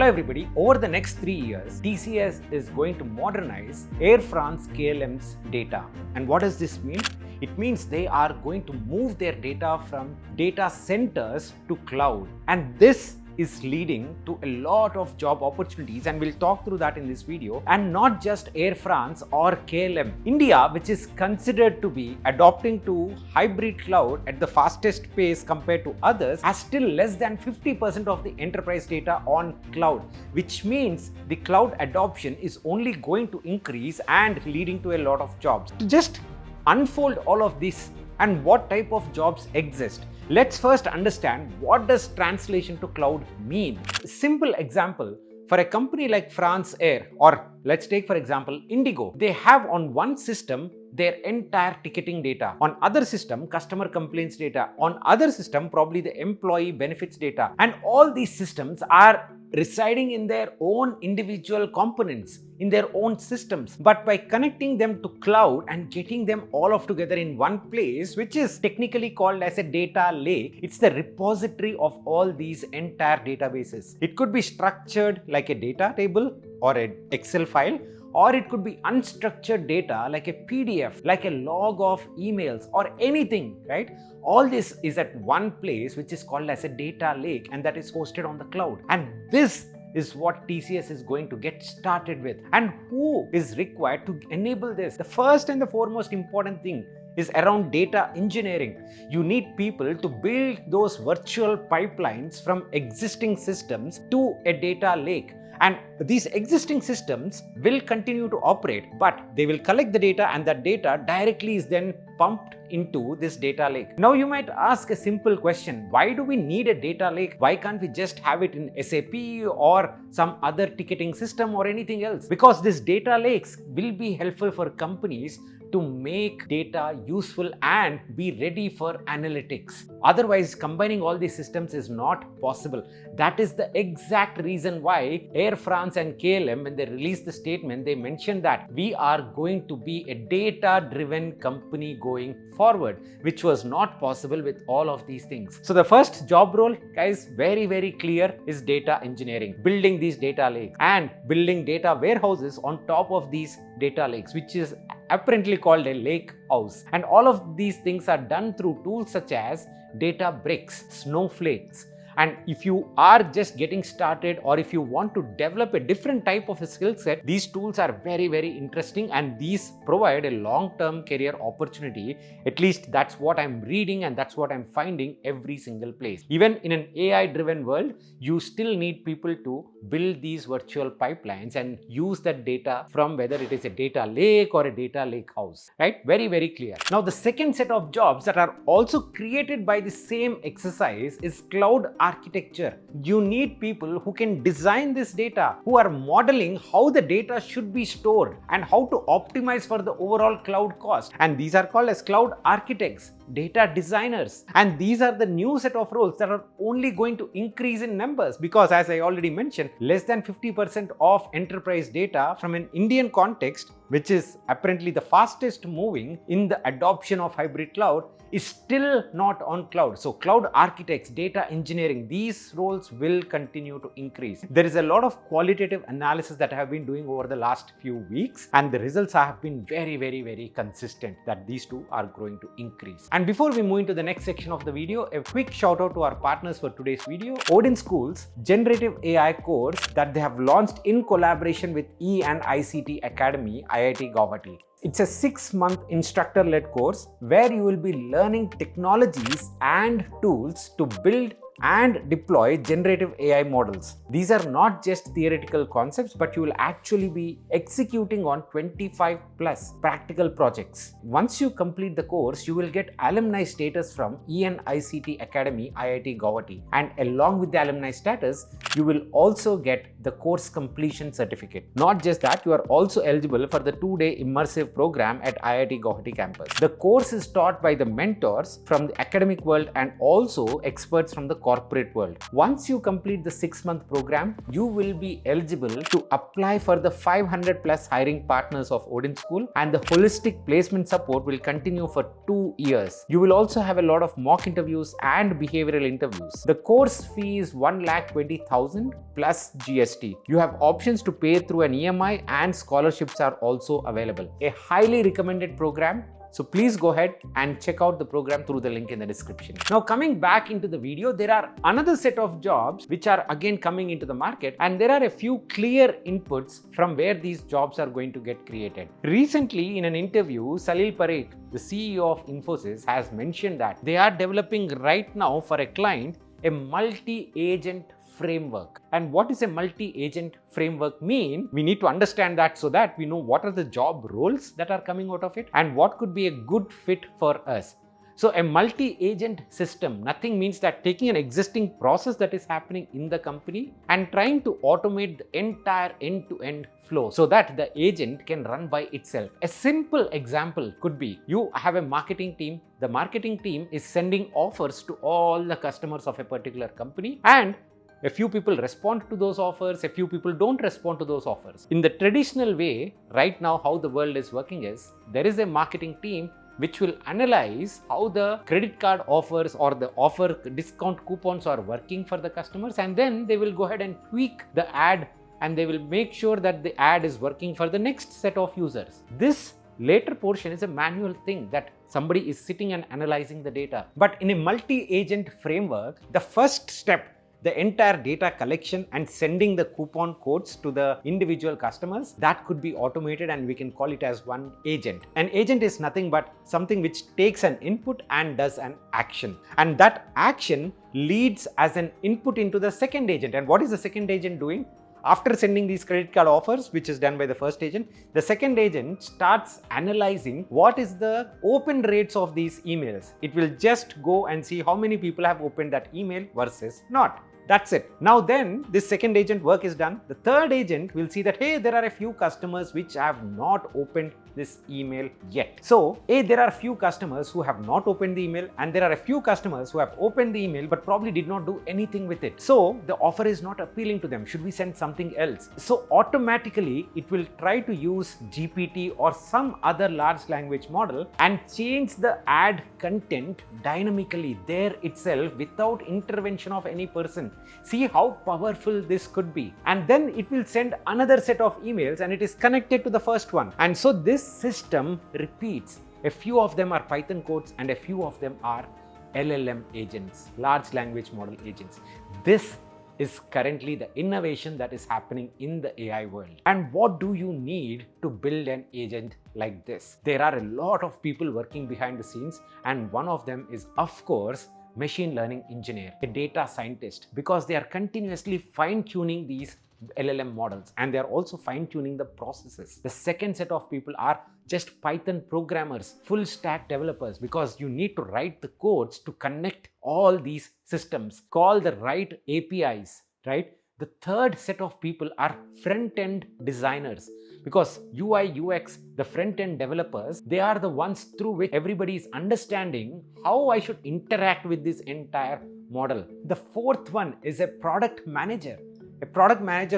Hello everybody, over the next 3 years, TCS is going to modernize Air France KLM's data. And what does this mean? It means they are going to move their data from data centers to cloud. And this is leading to a lot of job opportunities, and we'll talk through that in this video. And not just Air France or KLM. India, which is considered to be adopting to hybrid cloud at the fastest pace compared to others, has still less than 50% of the enterprise data on cloud, which means the cloud adoption is only going to increase and leading to a lot of jobs. To just unfold all of this and what type of jobs exist, let's first understand what does translation to cloud mean. A simple example, for a company like France Air, or let's take for example Indigo, they have on one system their entire ticketing data, on other system customer complaints data, on other system probably the employee benefits data, and all these systems are residing in their own individual components, in their own systems. But by connecting them to cloud and getting them all of together in one place, which is technically called as a data lake, it's the repository of all these entire databases. It could be structured like a data table or an Excel file, or it could be unstructured data like a PDF, like a log of emails or anything, right? All this is at one place, which is called as a data lake, and that is hosted on the cloud. And this is what TCS is going to get started with. And who is required to enable this? The first and the foremost important thing is around data engineering. You need people to build those virtual pipelines from existing systems to a data lake. And these existing systems will continue to operate, but they will collect the data, and that data directly is then pumped into this data lake. Now you might ask a simple question: why do we need a data lake? Why can't we just have it in SAP or some other ticketing system or anything else? Because these data lakes will be helpful for companies to make data useful and be ready for analytics. Otherwise, combining all these systems is not possible. That is the exact reason why Air France and KLM, when they released the statement, they mentioned that we are going to be a data-driven company going forward, which was not possible with all of these things. So the first job role, guys, very clear, is data engineering, building these data lakes and building data warehouses on top of these data lakes, which is apparently called a lake house. And all of these things are done through tools such as Databricks, Snowflakes. And if you are just getting started, or if you want to develop a different type of a skill set, these tools are very interesting, and these provide a long-term career opportunity. At least that's what I'm reading, and that's what I'm finding every single place. Even in an AI-driven world, you still need people to build these virtual pipelines and use that data from whether it is a data lake or a data lake house, right? Very clear. Now, the second set of jobs that are also created by the same exercise is cloud architecture. You need people who can design this data, who are modeling how the data should be stored and how to optimize for the overall cloud cost. And these are called as cloud architects, data designers. And these are the new set of roles that are only going to increase in numbers, because as I already mentioned, less than 50% of enterprise data from an Indian context, which is apparently the fastest moving in the adoption of hybrid cloud, is still not on cloud. So cloud architects, data engineering, these roles will continue to increase. There is a lot of qualitative analysis that I have been doing over the last few weeks, and the results have been very consistent that these two are going to increase. And before we move into the next section of the video, a quick shout out to our partners for today's video, Odin School's generative AI course that they have launched in collaboration with E&ICT Academy, IIT Guwahati. It's a 6-month instructor-led course where you will be learning technologies and tools to build and deploy generative AI models. These are not just theoretical concepts, but you will actually be executing on 25 plus practical projects. Once you complete the course, you will get alumni status from E&ICT Academy, IIT Guwahati. And along with the alumni status, you will also get the course completion certificate. Not just that, you are also eligible for the 2-day immersive program at IIT Guwahati campus. The course is taught by the mentors from the academic world and also experts from the corporate world. Once you complete the 6-month program, you will be eligible to apply for the 500 plus hiring partners of Odin School, and the holistic placement support will continue for 2 years. You will also have a lot of mock interviews and behavioral interviews. The course fee is 1,20,000 plus GST. You have options to pay through an EMI, and scholarships are also available. A highly recommended program. So please go ahead and check out the program through the link in the description. Now coming back into the video, there are another set of jobs which are again coming into the market, and there are a few clear inputs from where these jobs are going to get created. Recently in an interview, Salil Parekh, the CEO of Infosys, has mentioned that they are developing right now for a client a multi-agent framework. And what is a multi-agent framework mean? We need to understand that so that we know what are the job roles that are coming out of it and what could be a good fit for us. So a multi-agent system, nothing means that taking an existing process that is happening in the company and trying to automate the entire end-to-end flow so that the agent can run by itself. A simple example could be you have a marketing team. The marketing team is sending offers to all the customers of a particular company, and a few people respond to those offers, a few people don't respond to those offers. In the traditional way, right now how the world is working is, there is a marketing team which will analyze how the credit card offers or the offer discount coupons are working for the customers, and then they will go ahead and tweak the ad and they will make sure that the ad is working for the next set of users. This later portion is a manual thing that somebody is sitting and analyzing the data. But in a multi-agent framework, the first step, the entire data collection and sending the coupon codes to the individual customers, that could be automated, and we can call it as one agent. An agent is nothing but something which takes an input and does an action, and that action leads as an input into the second agent. And what is the second agent doing? After sending these credit card offers, which is done by the first agent, the second agent starts analyzing what is the open rates of these emails. It will just go and see how many people have opened that email versus not. That's it. Now then, this second agent work is done. The third agent will see that, hey, there are a few customers which have not opened this email yet. So, there are a few customers who have not opened the email, and there are a few customers who have opened the email but probably did not do anything with it. So, the offer is not appealing to them. Should we send something else? So, automatically, it will try to use GPT or some other large language model and change the ad content dynamically there itself without intervention of any person. See how powerful this could be. And then it will send another set of emails and it is connected to the first one. And so this system repeats. A few of them are Python codes and a few of them are LLM agents, large language model agents. This is currently the innovation that is happening in the AI world. And what do you need to build an agent like this? There are a lot of people working behind the scenes, and one of them is, of course, machine learning engineer, a data scientist, because they are continuously fine-tuning these LLM models, and they are also fine-tuning the processes. The second set of people are just Python programmers, full stack developers, because you need to write the codes to connect all these systems, call the right APIs, right? The third set of people are front-end designers, because UI, UX, the front-end developers, they are the ones through which everybody is understanding how I should interact with this entire model. The fourth one is a product manager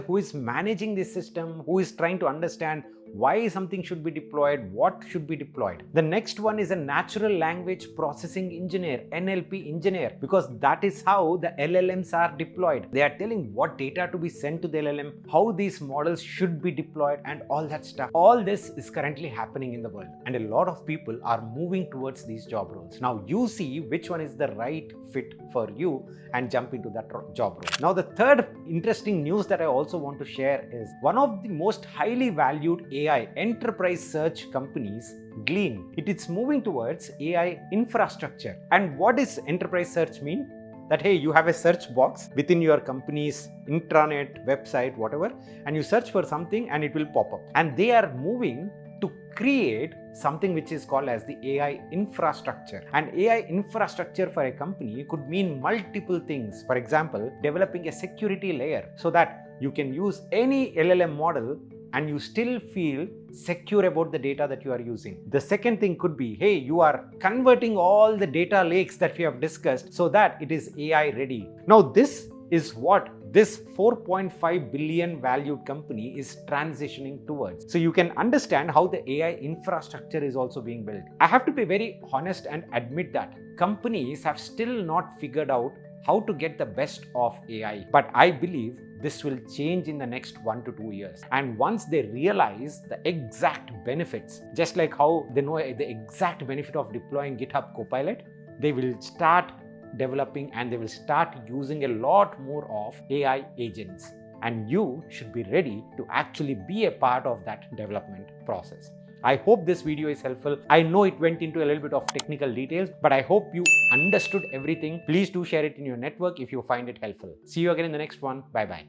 who is managing this system, who is trying to understand why something should be deployed, what should be deployed. The next one is a natural language processing engineer, NLP engineer, because that is how the LLMs are deployed. They are telling what data to be sent to the LLM, how these models should be deployed, and all that stuff. All this is currently happening in the world, and a lot of people are moving towards these job roles. Now you see which one is the right fit for you and jump into that job role. Now the third interesting news that I also want to share is one of the most highly valued AI enterprise search companies, Glean. It is moving towards AI infrastructure. And what does enterprise search mean? That, hey, you have a search box within your company's intranet, website, whatever, and you search for something and it will pop up. And they are moving to create something which is called as the AI infrastructure. And AI infrastructure for a company could mean multiple things. For example, developing a security layer so that you can use any LLM model and you still feel secure about the data that you are using. The second thing could be, hey, you are converting all the data lakes that we have discussed so that it is AI ready. Now, this is what this 4.5 billion valued company is transitioning towards. So you can understand how the AI infrastructure is also being built. I have to be very honest and admit that companies have still not figured out how to get the best of AI. But I believe this will change in the next 1 to 2 years. And once they realize the exact benefits, just like how they know the exact benefit of deploying GitHub Copilot, they will start developing and they will start using a lot more of AI agents. And you should be ready to actually be a part of that development process. I hope this video is helpful. I know it went into a little bit of technical details, but I hope you understood everything. Please do share it in your network if you find it helpful. See you again in the next one. Bye-bye.